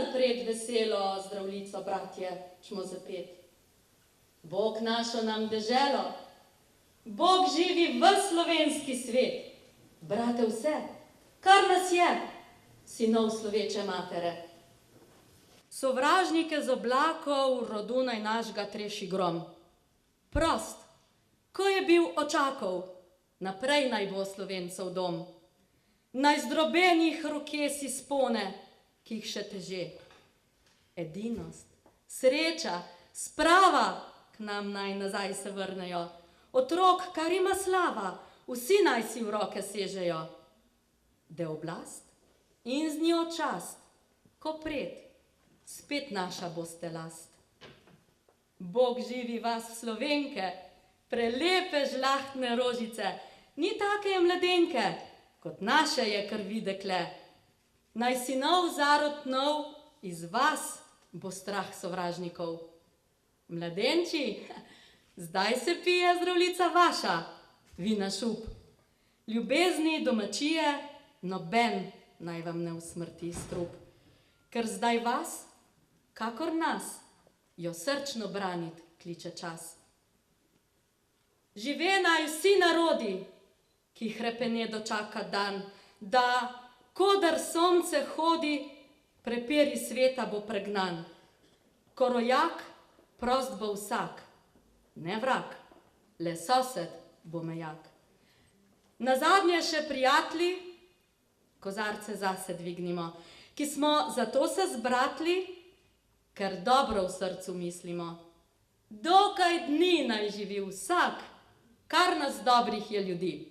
napred veselo zdravljico, bratje, čmo zapet. Bog našo nam deželo, Bog živi v slovenski svet. Brate vse, kar nas je, sinov sloveče matere. Sovražnike z oblakov rodu naj našga treši grom. Prost, ko je bil očakov, naprej naj bo Slovencov dom. Naj zdrobenih roke si spone, ki jih še teže. Edinost, sreča, sprava k nam naj nazaj se vrnejo. Otrok, kar ima slava, vsi naj si v roke sežejo. De oblast in z njo čast, ko pred, spet naša boste last. Bog živi vas Slovenke, prelepe žlahtne rožice, ni take je mladenke, kot naše je krvi dekle. Naj sinov zarod nov, iz vas bo strah sovražnikov. Mladenči, zdaj se pije zdravljica vaša, vina šup. Ljubezni domačije, noben naj vam ne usmrti strup. Ker zdaj vas, kakor nas, jo srčno branit kliče čas. Žive naj vsi narodi, ki hrepene dočaka dan, da, kodar sonce hodi, prepiri sveta bo pregnan. Ko rojak, prost bo vsak, ne vrag, le sosed bo mejak. Nazadnje še prijatelji, kozarce zase dvignimo, ki smo zato se zbratli, ker dobro v srcu mislimo. Dokaj dni naj živi vsak, kar nas dobrih je ljudi.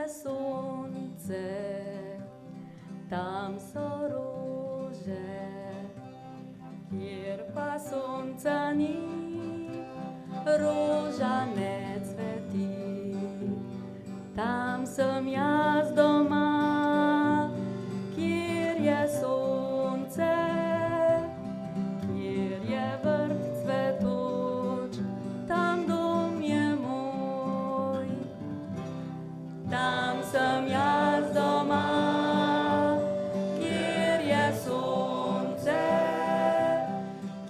Sonce, tam so rože, kjer pa sonca ni, roža ne cveti. Tam sem jaz doma, kjer je sonce, kjer je vrt cvetoč, tam dom je moj. Tam sem jaz doma, kjer je sonce,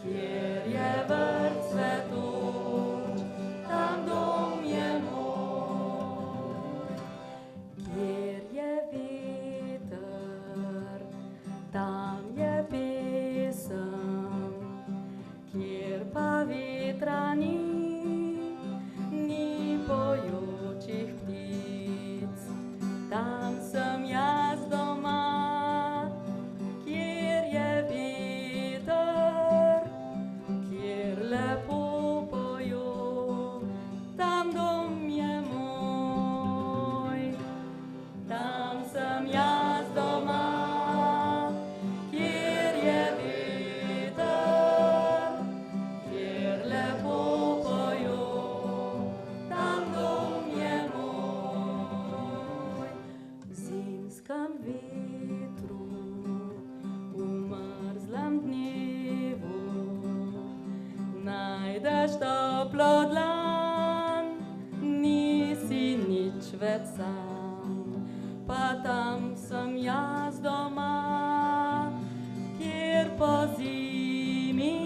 kjer je vrt cvetoč, tam dom je moj. Kjer je veter, tam je pesem, kjer pa vetra ni, ni pojočih ptic. Tam sem jaz doma, kjer je veter, kjer lepo pojo, tam dom je moj. Tam sem jaz doma, kjer je veter, kjer lepo pojo, tam dom je moj. V zimskem vetru, v mrzlem dnevu, najdeš toplo dlan, nisi nič več sam. Pa tam sem jaz doma, kjer pozimi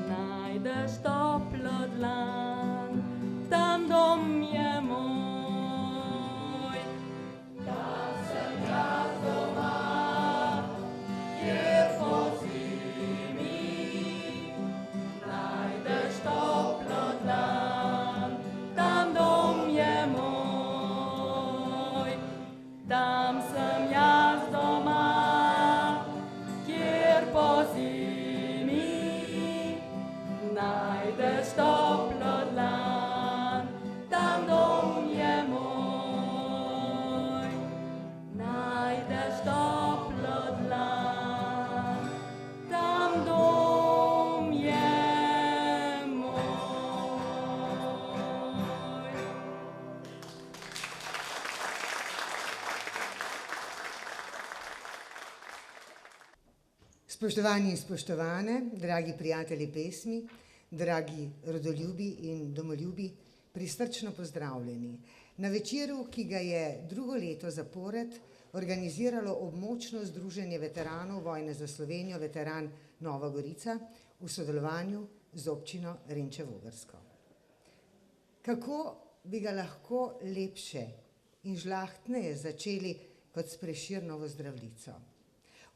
najdeš toplo dlan, tam dom je moj. Tam sem jaz doma, kjer pozimi najdeš toplo dlan, tam dom je moj. Tam sem Spoštovani in spoštovane, dragi prijatelji pesmi, dragi rodoljubi in domoljubi, prisrčno pozdravljeni. Na večeru, ki ga je drugo leto zapored organiziralo območno združenje veteranov vojne za Slovenijo, veteran Nova Gorica, v sodelovanju z občino Renče - Vogrsko. Kako bi ga lahko lepše in žlahtneje začeli kot s Prešernovo Zdravljico?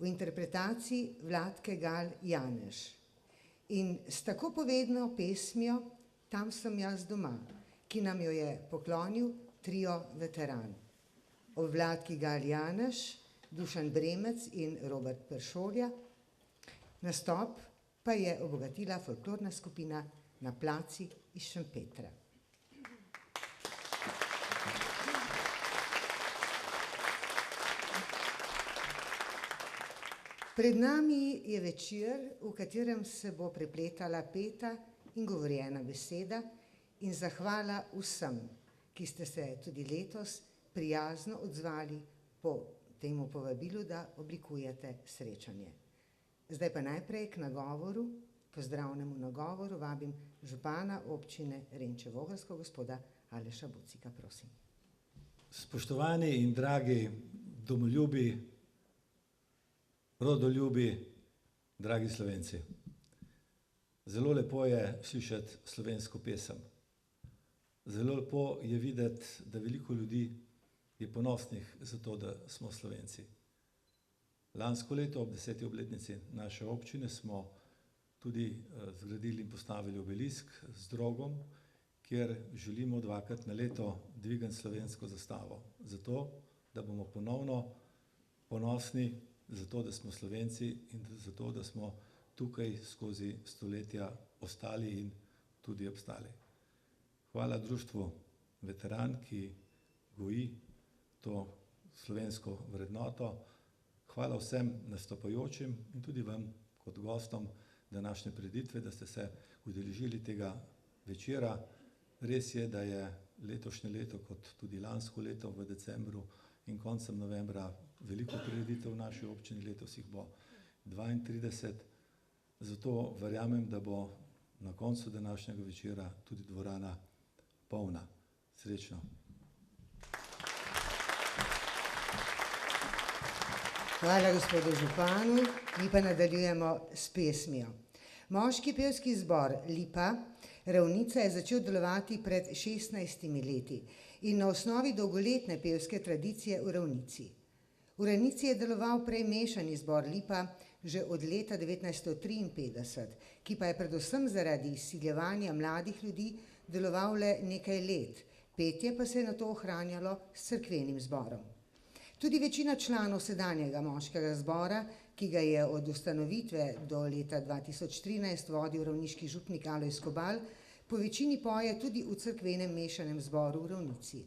V interpretaciji Vlatke Gal Janez in s tako povedno pesmijo Tam sem jaz doma, ki nam jo je poklonil trio Veteran. Ob Vlatki Gal Janez, Dušan Bremec in Robert Peršolja. Nastop pa je obogatila folklorna skupina Na placi iz Šempetra. Pred nami je večer, v katerem se bo prepletala peta in govorjena beseda in zahvala vsem, ki ste se tudi letos prijazno odzvali po temu povabilu, da oblikujete srečanje. Zdaj pa najprej k nagovoru, pozdravnemu nagovoru, vabim župana občine Renče - Vogrsko, gospoda Aleša Bucika, prosim. Spoštovani in dragi domoljubi, rodoljubi, dragi Slovenci. Zelo lepo je slišati slovensko pesem. Zelo lepo je videti, da veliko ljudi je ponosnih za to, da smo Slovenci. Lansko leto ob 10. obletnici naše občine smo tudi zgradili in postavili obelisk z drogom, kjer želimo dvakrat na leto dvigati slovensko zastavo. Zato, da bomo ponovno ponosni zato, da smo Slovenci in zato, da smo tukaj skozi stoletja ostali in tudi obstali. Hvala društvu Veteran, ki goji to slovensko vrednoto. Hvala vsem nastopajočim in tudi vam kot gostom današnje prireditve, da ste se udeležili tega večera. Res je, da je letošnje leto kot tudi lansko leto v decembru in koncem novembra veliko prireditev v naši občini, letos jih bo 32, zato verjamem, da bo na koncu današnjega večera tudi dvorana polna. Srečno. Hvala gospodu županu, mi pa nadaljujemo s pesmijo. Moški pevski zbor Lipa Ravnica je začel delovati pred 16 leti in na osnovi dolgoletne pevske tradicije v Ravnici. V Ravnici je deloval prej mešani zbor Lipa že od leta 1953, ki pa je predvsem zaradi izsiljevanja mladih ljudi deloval le nekaj let, petje pa se je nato ohranjalo s cerkvenim zborom. Tudi večina članov sedanjega moškega zbora, ki ga je od ustanovitve do leta 2013 vodil ravniški župnik Alojz Kobal, po večini poje tudi v cerkvenem mešanem zboru v Ravnici.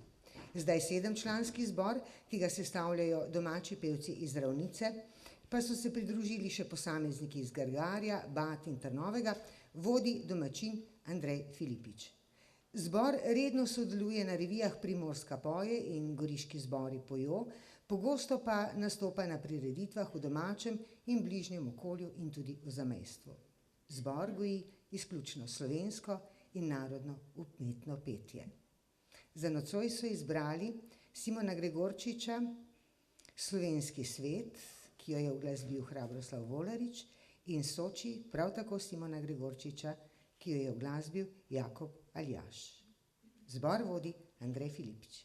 Zdaj 7-članski zbor, ki ga sestavljajo domači pevci iz Ravnice, pa so se pridružili še posamezniki iz Grgarja, Bat in Trnovega, vodi domačin Andrej Filipič. Zbor redno sodeluje na revijah Primorska poje in Goriški zbori pojo, pogosto pa nastopa na prireditvah v domačem in bližnjem okolju in tudi v zamejstvu. Zbor goji izključno slovensko in narodno umetno petje. Za nocoj so izbrali Simona Gregorčiča, Slovenski svet, ki jo je uglasbil Hrabroslav Volarič, in Soči, prav tako Simona Gregorčiča, ki jo je uglasbil Jakob Aljaž. Zbor vodi Andrej Filipič.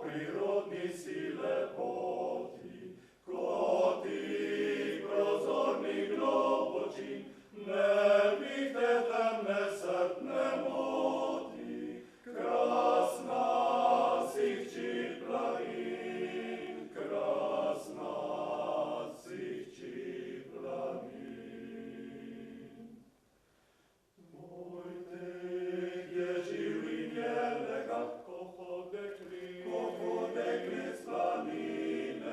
Prirodni si lepoti, ko ti prozorni globočin, ne bih te temne srtne moti. Krasna si hči planin, krasna si hči planin. Moj tek je živ in je legat, ko hode klec planine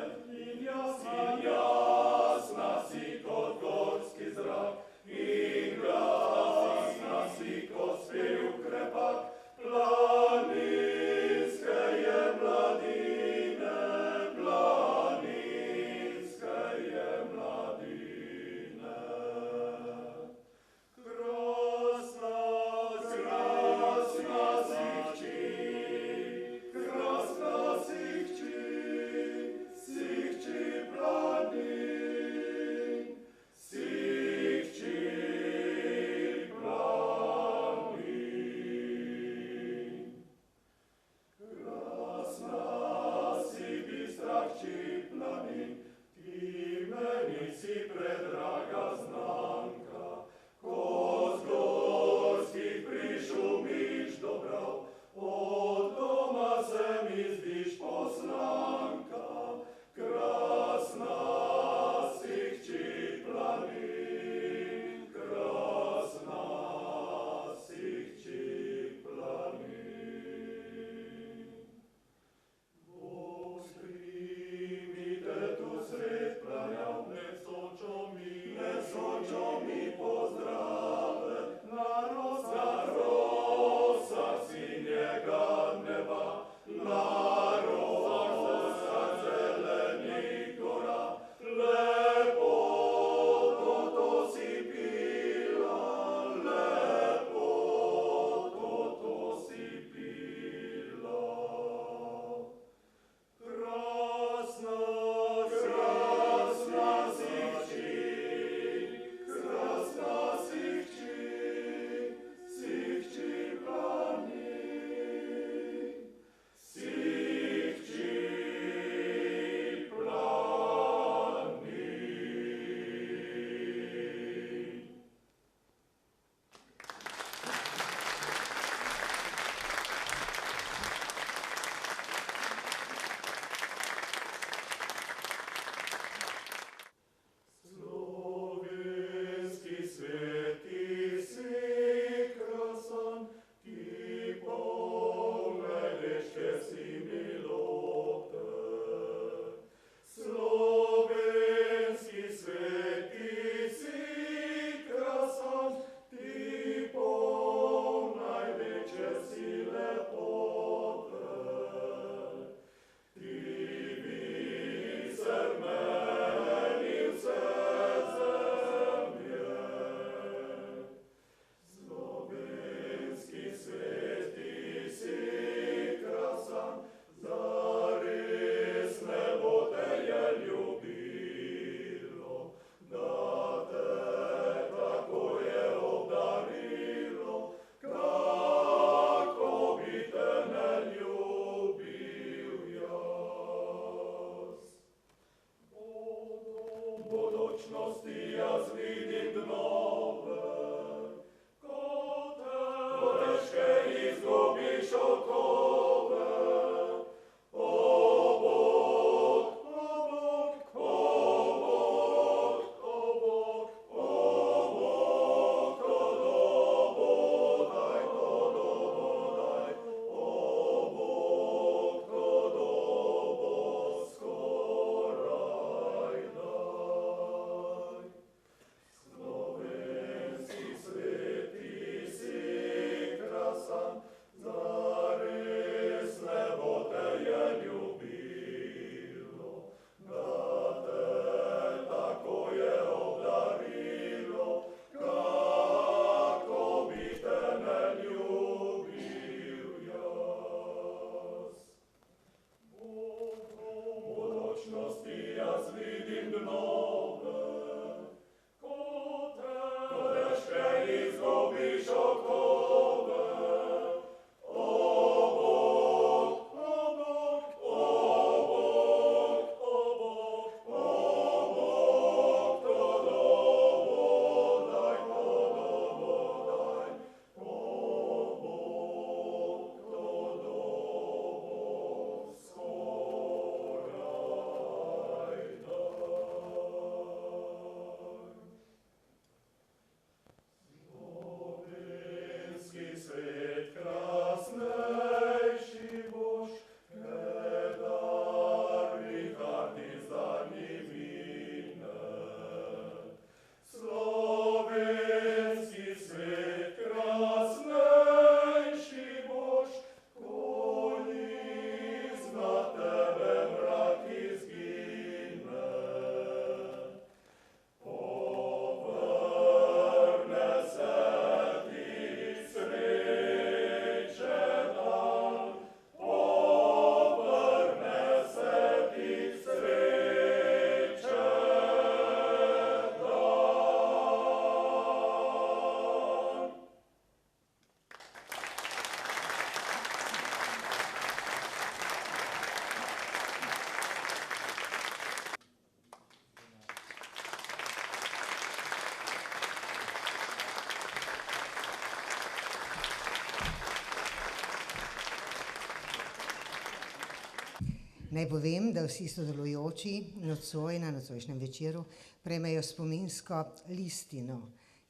Naj povem, da vsi sodelujoči nocoj na nocojšnjem večeru prejmejo spominsko listino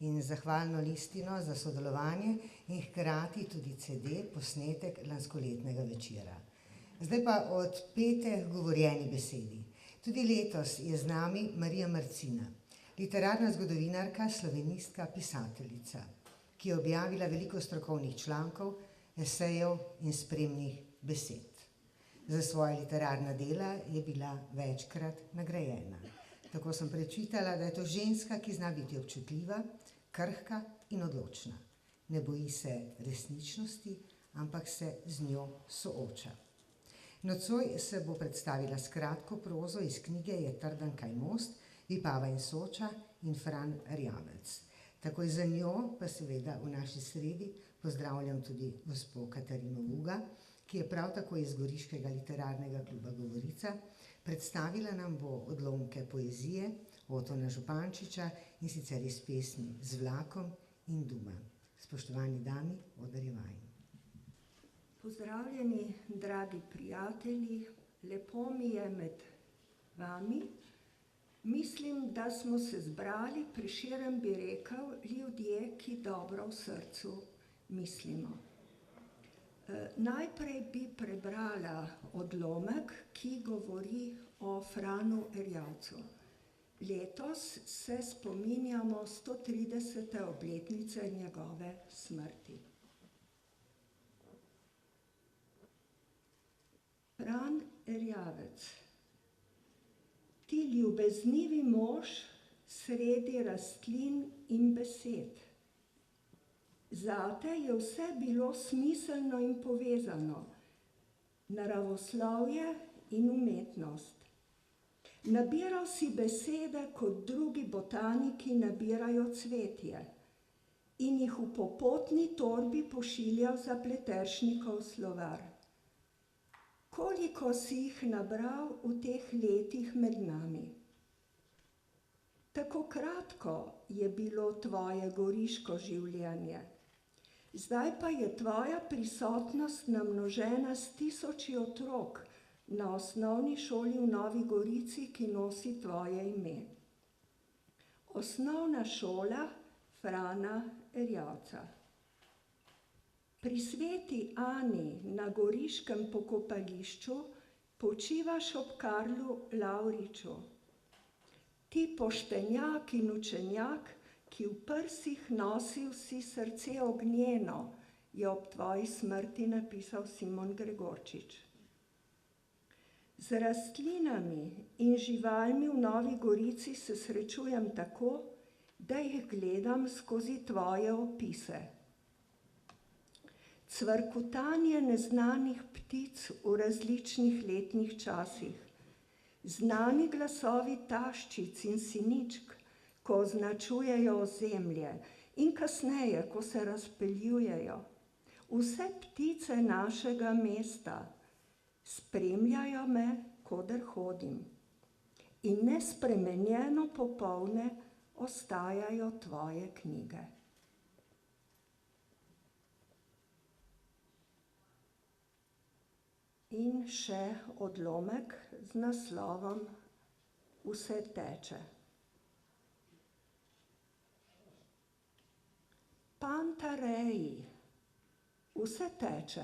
in zahvalno listino za sodelovanje in hkrati tudi CD, posnetek lanskoletnega večera. Zdaj pa odpete govorjeni besedi. Tudi letos je z nami Marija Marcina, literarna zgodovinarka, slovenistka, pisateljica, ki je objavila veliko strokovnih člankov, esejev in spremnih besed. Za svoja literarna dela je bila večkrat nagrajena. Tako sem prečitala, da je to ženska, ki zna biti občutljiva, krhka in odločna. Ne boji se resničnosti, ampak se z njo sooča. Nocoj se bo predstavila s kratko prozo iz knjige Je trdan kaj most, Vipava in Soča in Fran Erjavec. Takoj za njo pa seveda v naši sredi pozdravljam tudi gospo Katarino Vuga, ki je prav tako iz Goriškega literarnega kluba Govorica. Predstavila nam bo odlomke poezije Otona Župančiča in sicer iz pesmi Z vlakom in Duma. Spoštovani dami, oder je vajin. Pozdravljeni, dragi prijatelji, lepo mi je med vami. Mislim, da smo se zbrali, Prešeren bi rekel, ljudje, ki dobro v srcu mislimo. Najprej bi prebrala odlomek, ki govori o Franu Erjavcu. Letos se spominjamo 130. obletnice njegove smrti. Fran Erjavec, ti ljubeznivi mož sredi rastlin in besed. Zate je vse bilo smiselno in povezano, naravoslovje in umetnost. Nabiral si besede, kot drugi botaniki nabirajo cvetje, in jih v popotni torbi pošiljal za Pleteršnikov slovar. Koliko si jih nabral v teh letih med nami? Tako kratko je bilo tvoje goriško življenje. Zdaj pa je tvoja prisotnost namnožena s 1000 otrok na osnovni šoli v Novi Gorici, ki nosi tvoje ime. Osnovna šola Frana Erjavca. Pri sveti Ani na goriškem pokopališču počivaš ob Karlu Lavriču. Ti poštenjak in učenjak, ki v prsih nosil si srce ognjeno, je ob tvoji smrti napisal Simon Gregorčič. Z rastlinami in živalmi v Novi Gorici se srečujem tako, da jih gledam skozi tvoje opise. Cvrkutanje neznanih ptic v različnih letnih časih, znani glasovi taščic in siničk, ko označujejo ozemlje in kasneje, ko se razpeljujejo. Vse ptice našega mesta spremljajo me, koder hodim, in nespremenjeno popolne ostajajo tvoje knjige. In še odlomek z naslovom Vse teče. Pantareji, vse teče,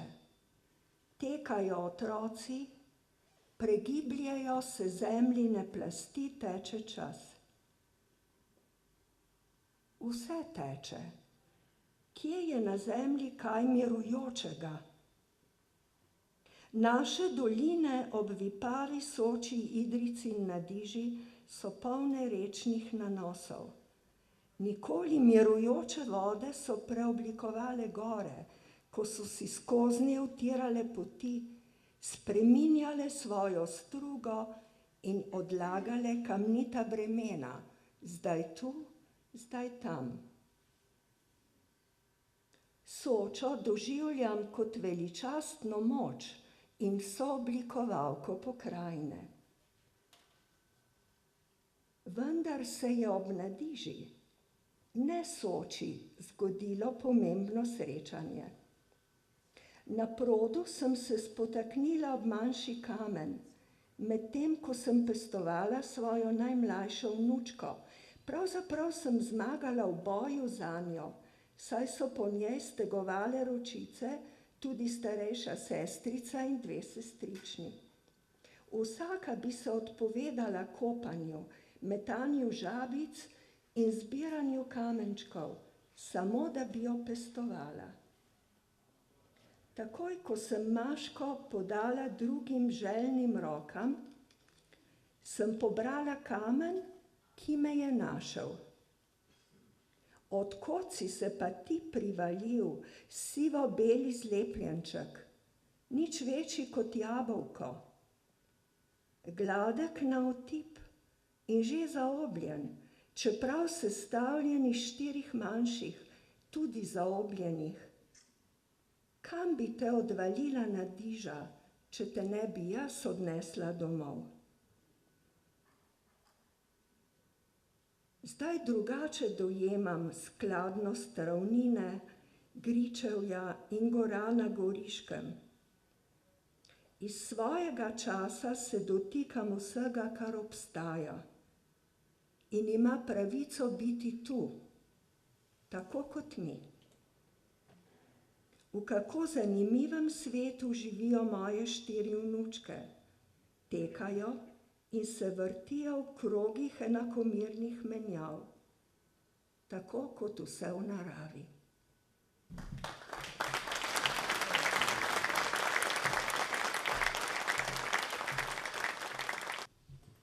tekajo otroci, pregibljajo se zemljine plasti, teče čas. Vse teče. Kje je na zemlji kaj mirujočega? Naše doline ob Vipavi, Soči, Idrijci in Nadiži so polne rečnih nanosov. Nikoli mirujoče vode so preoblikovale gore, ko so si skoznje utirale poti, spreminjale svojo strugo in odlagale kamnita bremena, zdaj tu, zdaj tam. Sočo doživljam kot veličastno moč in sooblikovalko pokrajine. Vendar se je ob Nadiži, ne Soči, zgodilo pomembno srečanje. Na produ sem se spotaknila ob manjši kamen, medtem ko sem pestovala svojo najmlajšo vnučko. Pravzaprav sem zmagala v boju zanjo, saj so po njej stegovale ročice tudi starejša sestrica in 2 sestrični. Vsaka bi se odpovedala kopanju, metanju žabic in zbiranju kamenčkov, samo da bi jo pestovala. Takoj, ko sem Maško podala drugim željnim rokam, sem pobrala kamen, ki me je našel. Od kod si se pa ti privalil, sivo-beli zlepljenček, nič večji kot jabolko, gladek na otip in že zaobljen, čeprav sestavljen iz 4 manjših, tudi zaobljenih. Kam bi te odvalila Nadiža, če te ne bi jaz odnesla domov? Zdaj drugače dojemam skladnost ravnine, gričevja in gora na Goriškem. Iz svojega časa se dotikam vsega, kar obstaja, in ima pravico biti tu, tako kot mi. V kako zanimivem svetu živijo moje 4 vnučke, tekajo in se vrtijo v krogih enakomernih menjav, tako kot vse v naravi.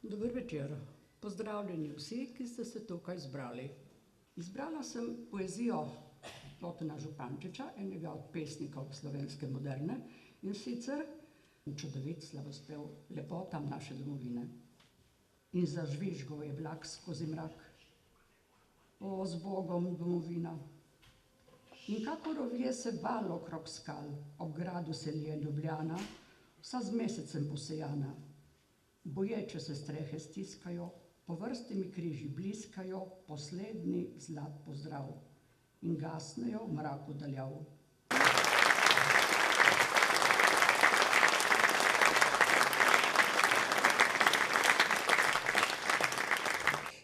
Dober večer. Pozdravljeni vsi, ki ste se tukaj zbrali. Izbrala sem poezijo Plotna Župančiča, enega od pesnikov slovenske moderne, in sicer čudovit slavospev lepotam naše domovine. In zažvižgal je vlak skozi mrak. O, z Bogom, domovina. In kakor ovije se val okrog skal, ob gradu se lije Ljubljana, vsa z mesecem posejana. Boječe se strehe stiskajo, po vrsti mi križi bliskajo, poslednji zlat pozdrav. In gasnejo v mraku daljav.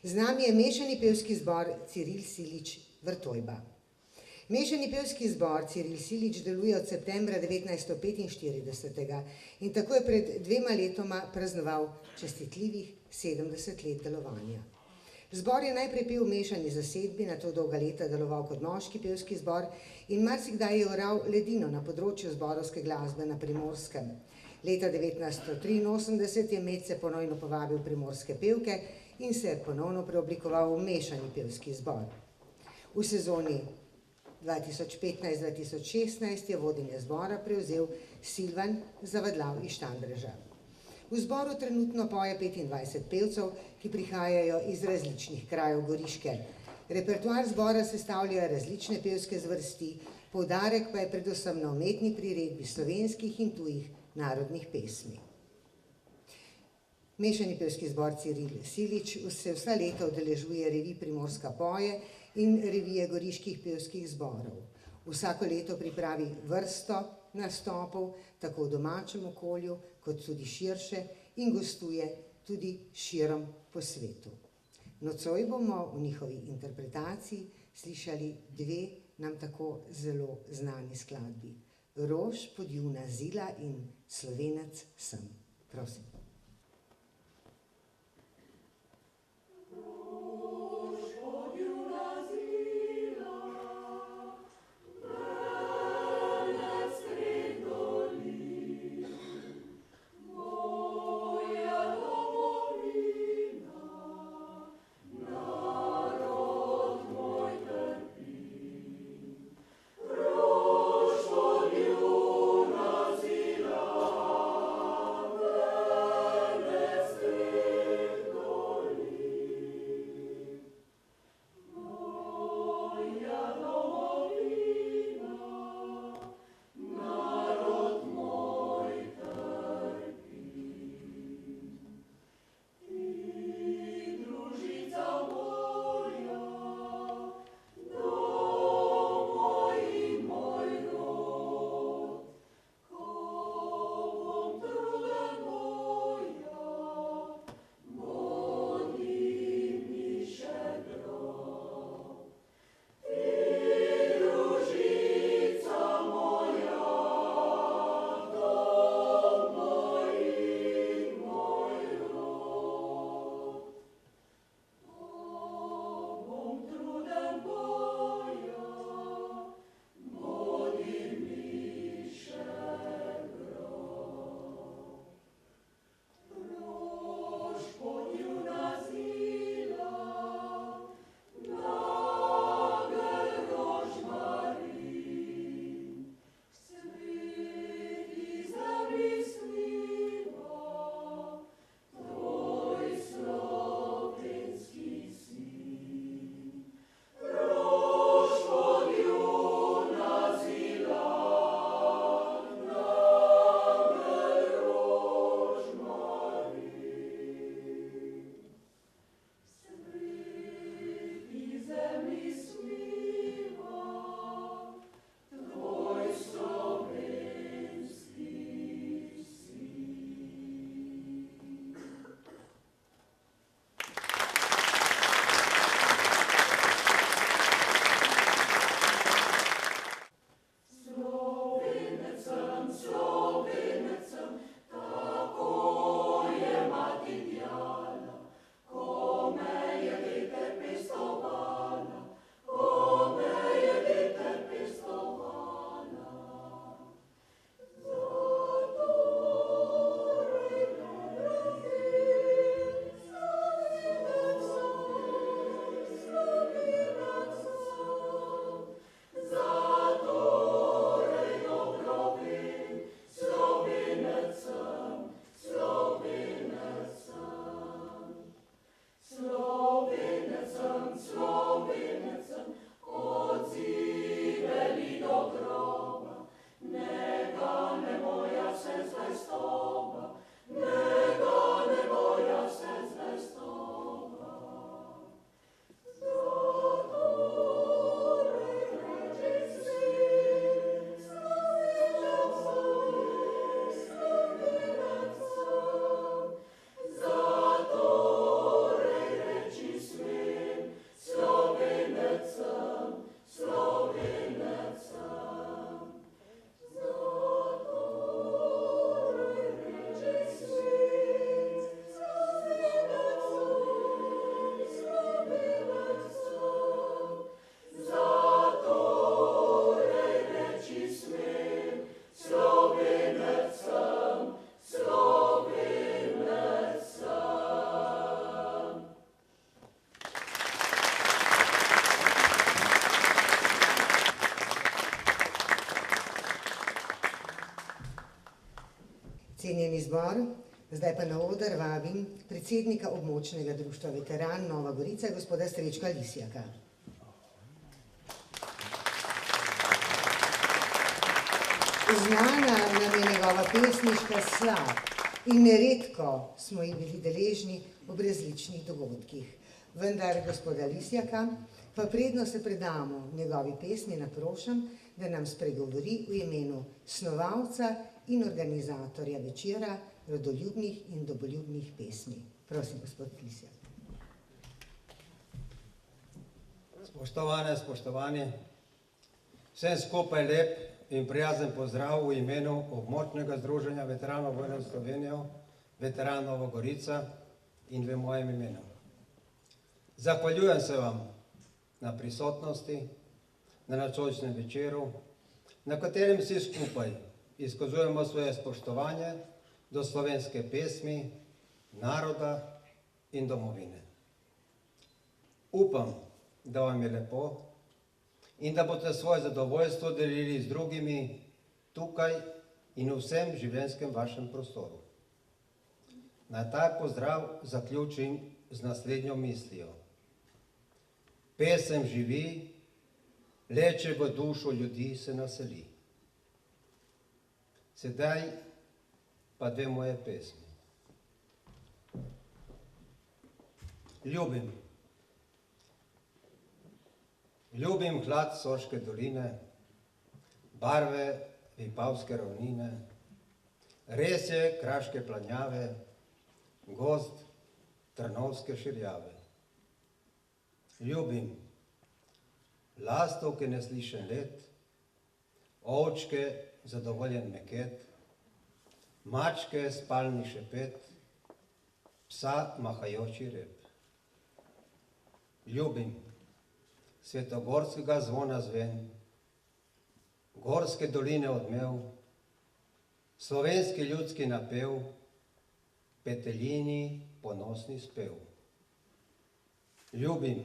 Z nami je mešani pevski zbor Ciril Silič Vrtojba. Mešani pevski zbor Ciril Silič deluje od septembra 1945 in tako je pred 2 letoma praznoval častitljivih 70 let delovanja. Zbor je najprej pel v mešani zasedbi, nato dolga leta deloval kot moški pevski zbor in marsikdaj je oral ledino na področju zborovske glasbe na Primorskem. Leta 1983 je Medse ponovno povabil primorske pevke in se je ponovno preoblikoval v mešani pevski zbor. V sezoni 2015-2016 je vodenje zbora prevzel Silvan Zavadlav iz Štandreža. V zboru trenutno poje 25 pevcev, ki prihajajo iz različnih krajev Goriške. Repertoar zbora sestavljajo različne pevske zvrsti, poudarek pa je predvsem na umetni priredbi slovenskih in tujih narodnih pesmi. Mešani pevski zbor Ciril Silič se vsa leta udeležuje revij Primorska poje in revije goriških pevskih zborov. Vsako leto pripravi vrsto nastopov, tako v domačem okolju, kot tudi širše in gostuje tudi širom po svetu. Nocoj bomo v njihovi interpretaciji slišali 2 nam tako zelo znani skladbi. Rož podjuna zila in Slovenec sem. Prosim. Rož podjuna zila Cenjeni zbor, zdaj pa na oder vabim predsednika območnega društva Veteran Nova Gorica, gospoda Srečka Lisjaka. Znana nam je njegova pesniška slav in neredko smo ji bili deležni ob različnih dogodkih. Vendar gospoda Lisjaka pa predno se predamo njegovi pesmi naprošam, da nam spregovori v imenu snovalca in organizatorja večera rodoljubnih in domoljubnih pesmi. Prosim, gospod Lisjak. Spoštovane, spoštovani, vsem skupaj lep in prijazen pozdrav v imenu območnega združenja veteranov vojne v Slovenijo, Veteran Nova Gorica in v mojem imenu. Zahvaljujem se vam na prisotnosti, na nocojšnjem večeru, na katerem vsi skupaj izkazujemo svoje spoštovanje do slovenske pesmi, naroda in domovine. Upam, da vam je lepo in da boste svoje zadovoljstvo delili z drugimi tukaj in v vsem življenjskem vašem prostoru. Naj ta pozdrav zaključim z naslednjo mislijo. Pesem živi, leče v dušo ljudi se naseli. Sedaj pa dve moje pesmi. Ljubim hlad Soške doline, barve Vipavske ravnine, resje kraške planjave, gozd Trnovske širjave. Ljubim lastovke neslišen let, ovčke zadovoljen meket, mačke spalni šepet, psa mahajoči rep. Ljubim svetogorskega zvona zven, gorske doline odmev, slovenski ljudski napev, peteljini ponosni spev. Ljubim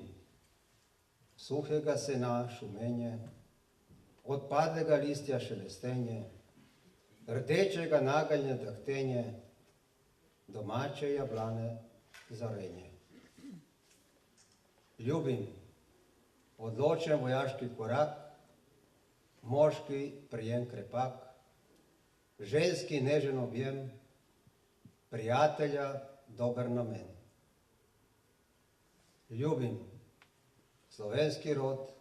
suhega sena šumenje, odpadlega listja šelestenje, rdečega nageljne drhtenje, domače jablane zarenje. Ljubim odločen vojaški korak, moški prijem krepak, ženski nežen objem, prijatelja dober namen. Ljubim slovenski rod,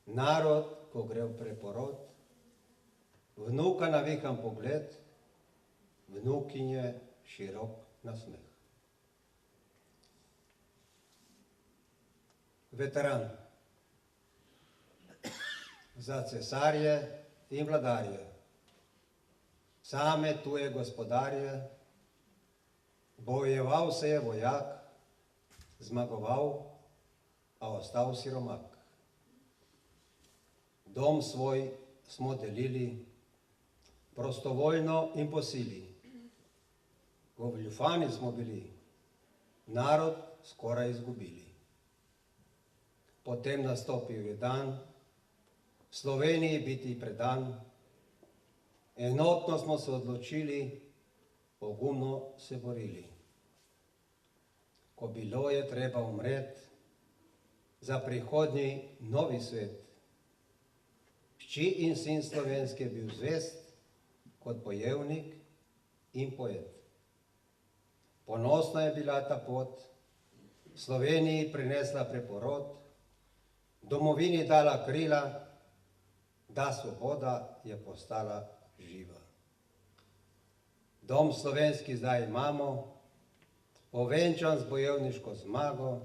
narod, ko gre v preporod, vnuka navihan pogled, vnukinje širok nasmeh. Veteran. Za cesarje in vladarje, same tuje gospodarje, bojeval se je vojak, zmagoval, a ostal siromak. Dom svoj smo delili, prostovoljno in po sili. Goljufani smo bili, narod skoraj izgubili. Potem nastopil je dan, Sloveniji biti predan, enotno smo se odločili, pogumno se borili. Ko bilo je treba umret, za prihodnji novi svet. Hči in sin slovenski je bil zvest, kot bojevnik in poet. Ponosna je bila ta pot, Sloveniji prinesla preporod, domovini dala krila, da svoboda je postala živa. Dom slovenski zdaj imamo, ovenčan z bojevniško zmago,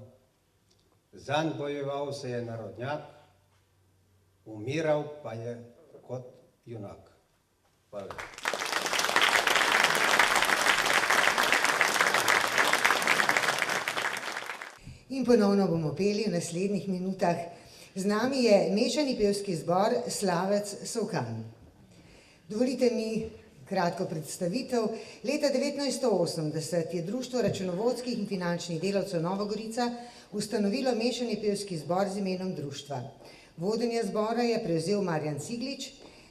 zanj bojeval se je narodnjak, umiral pa je kot junak. Hvala. In ponovno bomo peli v naslednjih minutah. Z nami je mešani pevski zbor Slavec Solkan. Dovolite mi kratko predstavitev. Leta 1980 je Društvo računovodskih in finančnih delavcev Nova Gorica ustanovilo mešani pevski zbor z imenom društva. Vodenje zbora je prevzel Marjan Ciglič,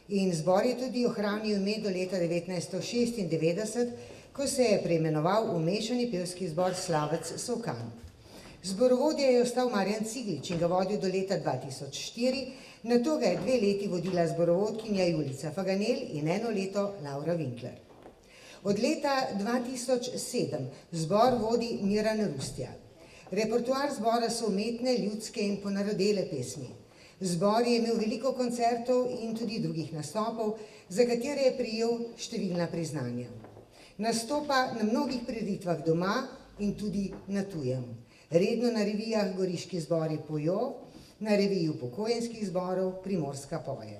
in zbor je tudi ohranil ime do leta 1996, ko se je preimenoval v mešani pevski zbor Slavec Solkan. Zborovodja je ostal Marjan Ciglič in ga vodil do leta 2004, nato ga je 2 leti vodila zborovodkinja Julica Faganel in 1 leto Laura Winkler. Od leta 2007 zbor vodi Miran Rustja. Repertoar zbora so umetne, ljudske in ponarodele pesmi. Zbor je imel veliko koncertov in tudi drugih nastopov, za katere je prejel številna priznanja. Nastopa na mnogih prireditvah doma in tudi na tujem. Redno na revijah Goriški zbori pojo, na reviji upokojenskih zborov Primorska poje.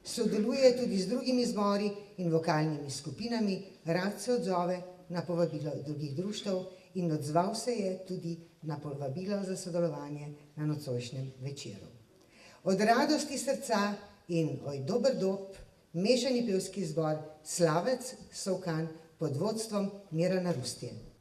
Sodeluje tudi z drugimi zbori in vokalnimi skupinami, rad se odzove na povabilo drugih društev in odzval se je tudi na povabilo za sodelovanje na nocojšnjem večeru. Od radosti srca in oj dober dob, mešani pevski zbor Slavec Solkan pod vodstvom Mirana Rustje.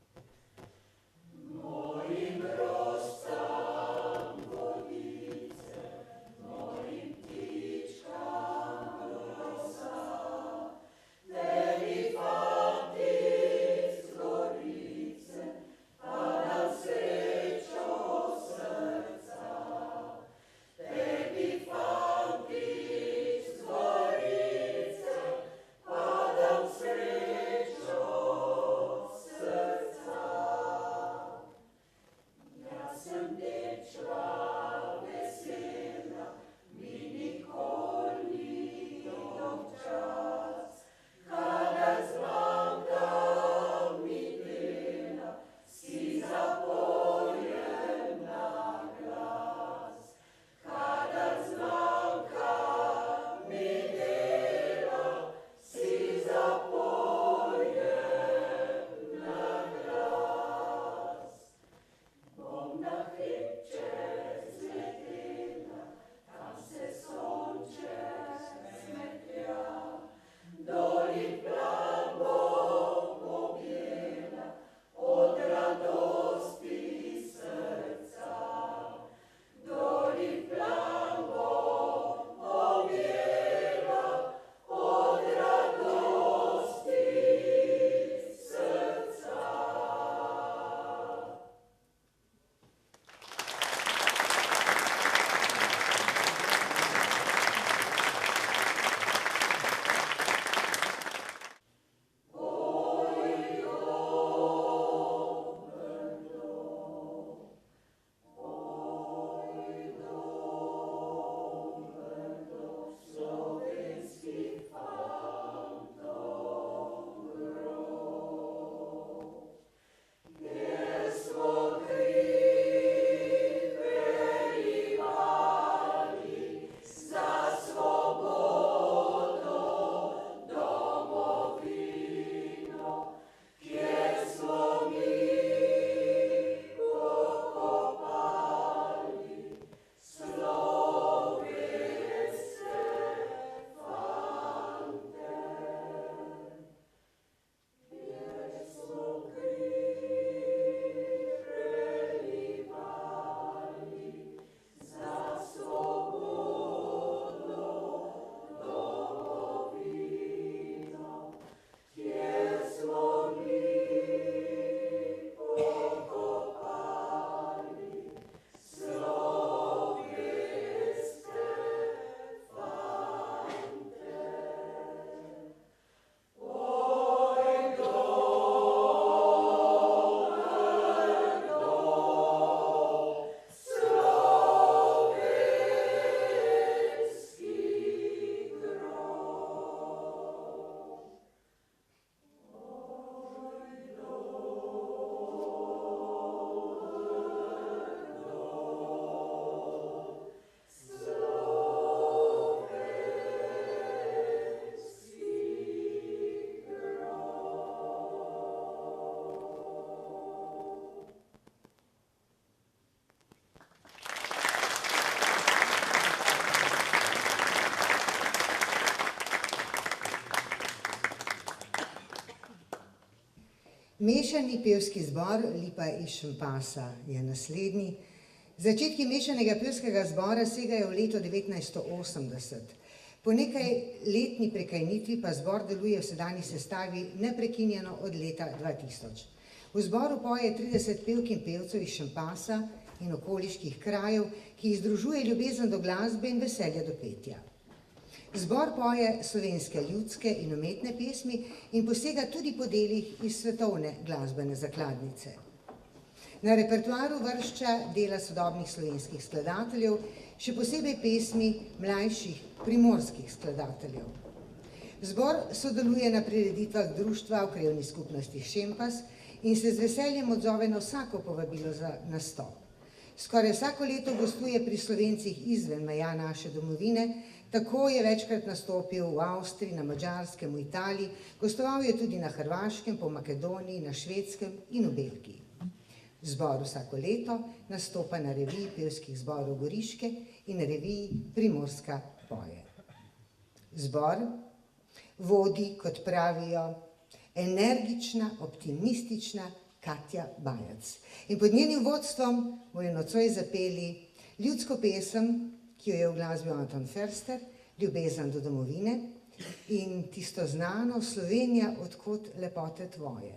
Mešani pevski zbor Lipa iz Šempasa je naslednji. Začetki mešanega pevskega zbora segajo v leto 1980. Po nekaj letni prekajnitvi pa zbor deluje v sedanji sestavi neprekinjeno od leta 2000. V zboru poje 30 pevk in pevcev iz Šempasa in okoliških krajev, ki jih združuje ljubezen do glasbe in veselje do petja. Zbor poje slovenske ljudske in umetne pesmi in posega tudi po delih iz svetovne glasbene zakladnice. Na repertoaru vršča dela sodobnih slovenskih skladateljev, še posebej pesmi mlajših primorskih skladateljev. Zbor sodeluje na prireditvah društva v krajevni skupnosti Šempas in se z veseljem odzove na vsako povabilo za nastop. Skoraj vsako leto gostuje pri Slovencih izven meja naše domovine, tako je večkrat nastopil v Avstriji, na Madžarskem, v Italiji, gostoval je tudi na Hrvaškem, po Makedoniji, na Švedskem in v Belgiji. Zbor vsako leto nastopa na reviji pevskih zborov Goriške in reviji Primorska poje. Zbor vodi, kot pravijo, energična, optimistična Katja Bajac. In pod njenim vodstvom bojo nocoj zapeli ljudsko pesem, ki jo je uglasbil Anton Förster, Ljubezen do domovine, in tisto znano Slovenija, odkot lepote tvoje.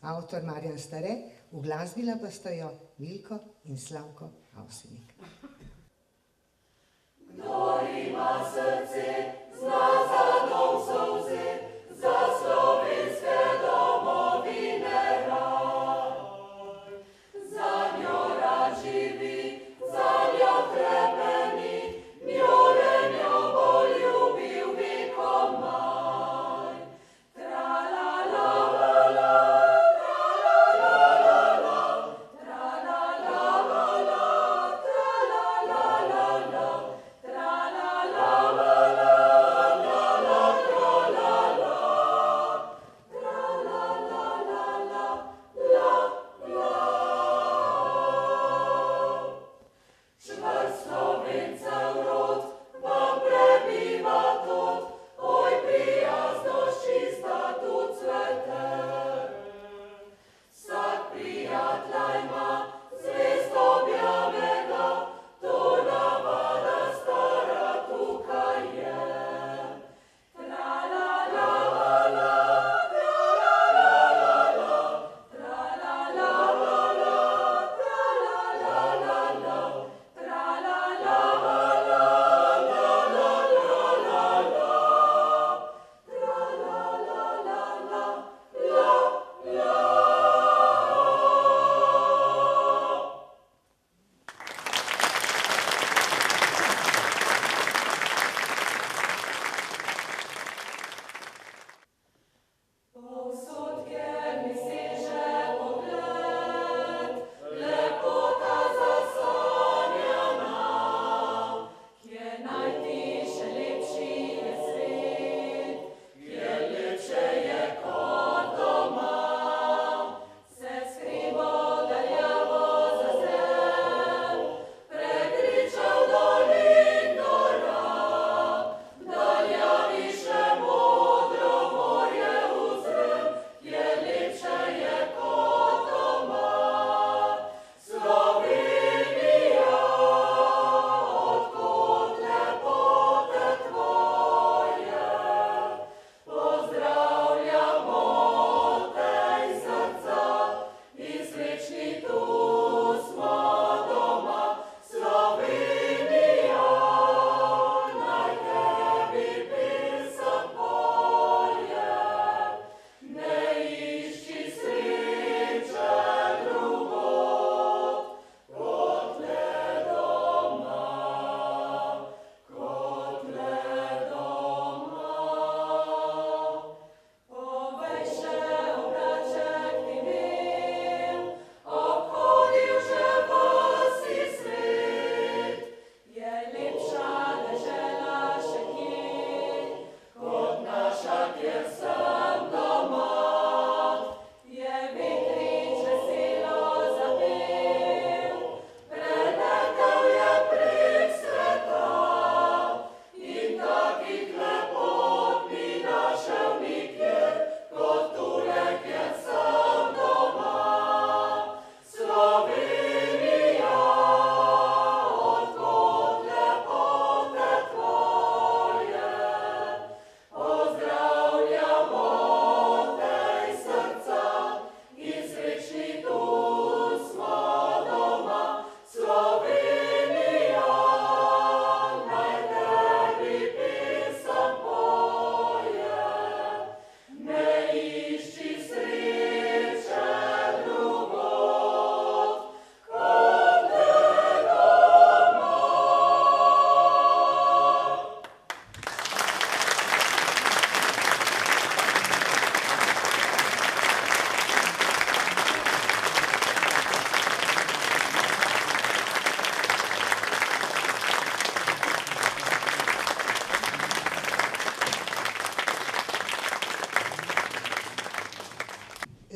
Avtor Marjan Stare, uglasbila pa sta jo Vilko in Slavko Avsenik. Kdor ima srce, zna za dom solze, za slovenske domovine rad. Za njo rad živi, za njo krepeni, njo bo ljubil vekomaj. Tra-la-la-la-la, tra-la-la-la-la, tra-la-la-la-la, tra-la-la-la-la, Čvrst Slovencev rod vam prebiva tod, oj prijaznost čista tu cvete. Vsak prijatelj ima zvezdo objavega, to navada stara tukaj je. Tra-la-la-la-la, tra-la-la-la-la, tra-la-la-la-la, tra-la-la-la-la, tra-la-la-la-la.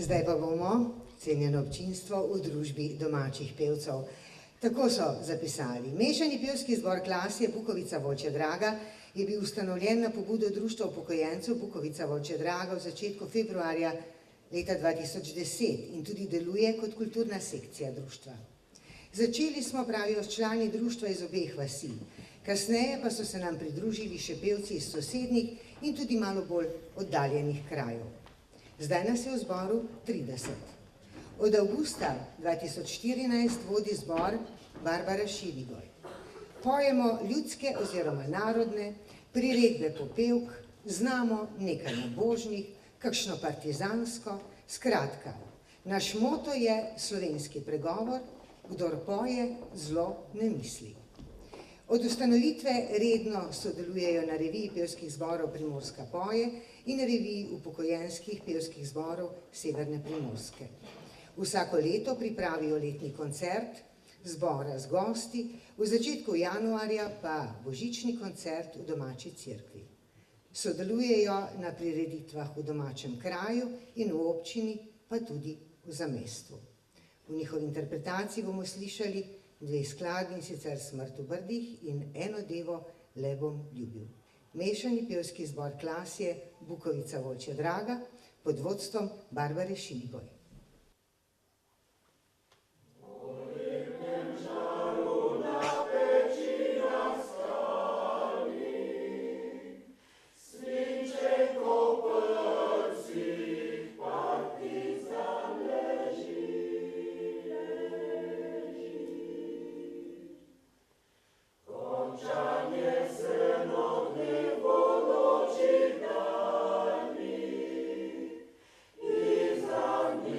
Zdaj pa bomo, cenjeno občinstvo, v družbi domačih pevcev. Tako so zapisali. Mešani pevski zbor Klasje Bukovica Volčja Draga je bil ustanovljen na pobudo Društva upokojencev Bukovica Volčja Draga v začetku februarja leta 2010 in tudi deluje kot kulturna sekcija društva. Začeli smo, pravijo, s člani društva iz obeh vasi. Kasneje pa so se nam pridružili še pevci iz sosednjih in tudi malo bolj oddaljenih krajev. Zdaj nas je v zboru 30. Od avgusta 2014 vodi zbor Barbara Šibigoj. Pojemo ljudske oziroma narodne, priredbe popevk, znamo nekaj nabožnih, kakšno partizansko, skratka. Naš moto je slovenski pregovor, kdor poje, zlo ne misli. Od ustanovitve redno sodelujejo na reviji pevskih zborov Primorska poje in reviji upokojenskih pevskih zborov Severne Primorske. Vsako leto pripravijo letni koncert zbora z gosti, v začetku januarja pa božični koncert v domači cerkvi. Sodelujejo na prireditvah v domačem kraju in v občini, pa tudi v zamestvu. V njihovi interpretaciji bomo slišali dve skladbi, in sicer Smrt v Brdih in Eno devo le bom ljubil. Mešani pevski zbor Klasje Bukovica Volčja Draga pod vodstvom Barbare Šibigoj. Izan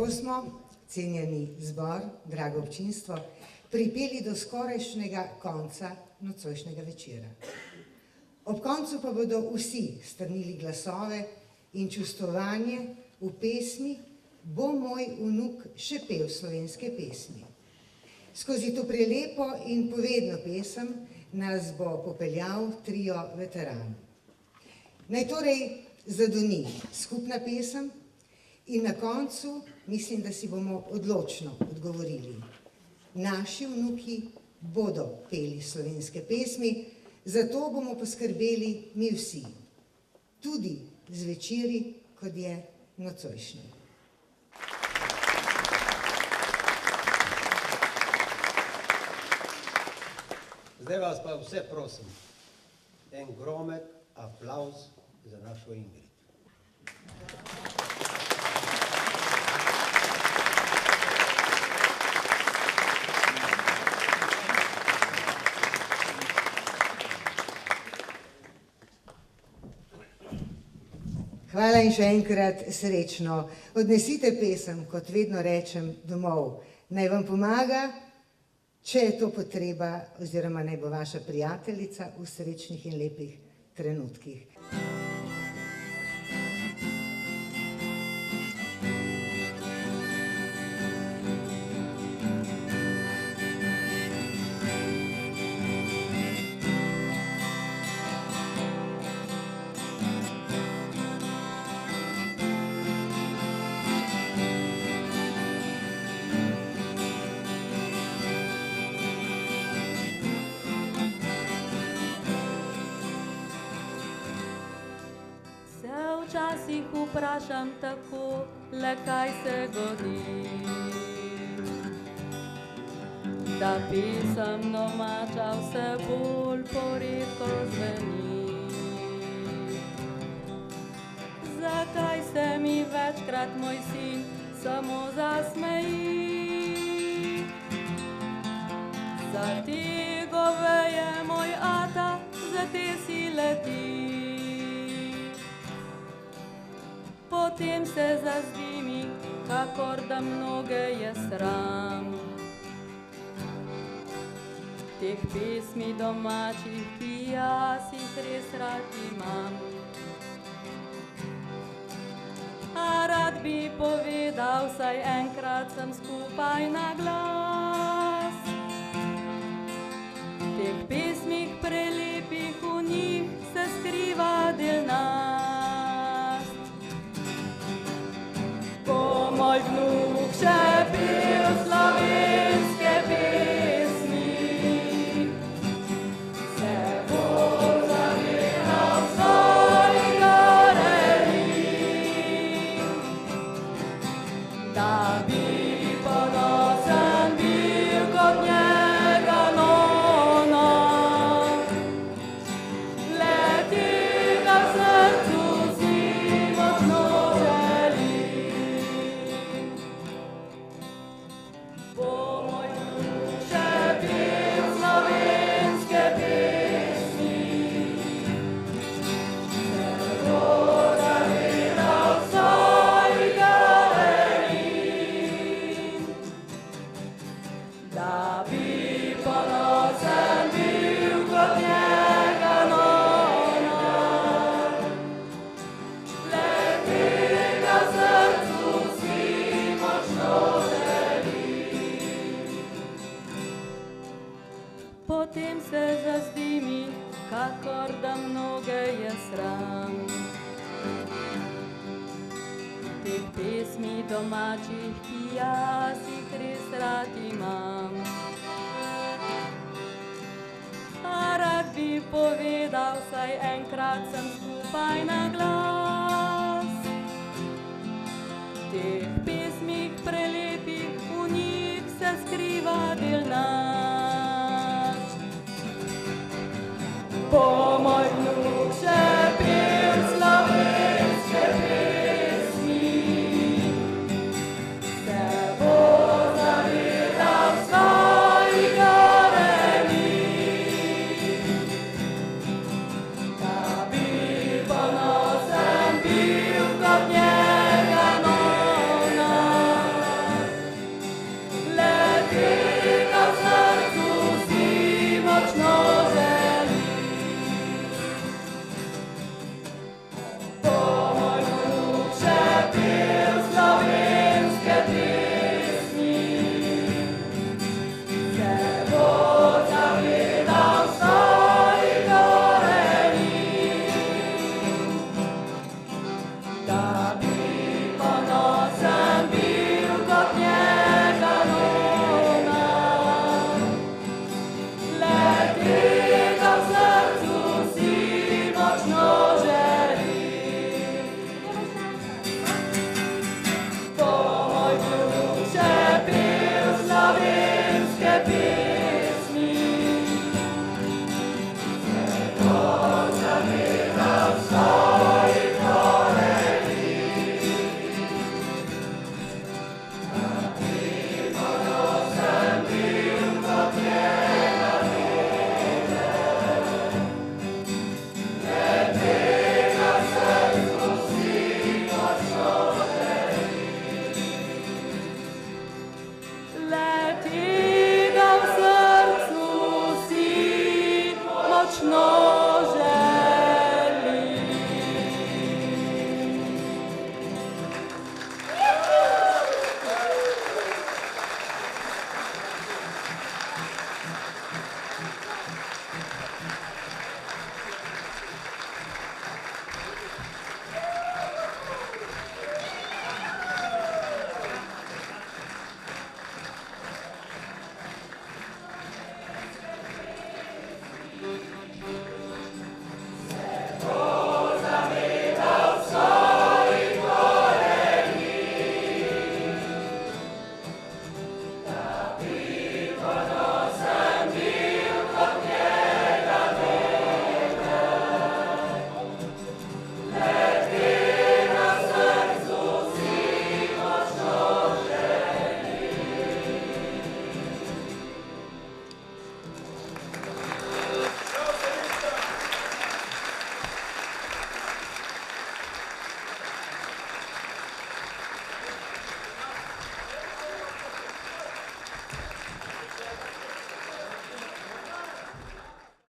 tako smo, cenjeni zbor, drago občinstvo, pripeli do skorajšnjega konca nocojšnjega večera. Ob koncu pa bodo vsi strnili glasove in čustvovanje v pesmi Bo moj vnuk še pel slovenske pesmi. Skozi to prelepo in povedno pesem nas bo popeljal trio veteran. Naj torej zadoni skupna pesem in na koncu mislim, da si bomo odločno odgovorili. Naši vnuki bodo peli slovenske pesmi, zato bomo poskrbeli mi vsi, tudi z večeri, kot je nocojšnji. Zdaj vas pa vse prosim, en gromek aplavz za našo Ingrid. Hvala in še enkrat srečno. Odnesite pesem, kot vedno rečem, domov. Naj vam pomaga, če je to potreba, oziroma naj bo vaša prijateljica v srečnih in lepih trenutkih. Včasih vprašam tako, le kaj se godi, da pesem domača vse bolj poredko zveni. Zakaj se mi večkrat moj sin samo zasmeji? Za te goveje moj ata, za te si leti. Potem se zazdi mi, kakor da mnoge je sram. Teh pesmi domačih, ki jaz jih res rad imam. A rad bi povedal, saj enkrat sem skupaj na glas. Teh pesmih prelepih v njih se skriva del nas. Moj vnuk še pel slovenske pesmi, se bo zavedal svojih orelin, da bi ponosen bil kot njega nono, le tega v srcu si močno želi. Potem se zazdi mi, kakor da mnoge je sram. Teh pesmi domačih, ki jaz jih res rad imam. A rad bi povedal, saj enkrat sem skupaj na glas. Teh pesmi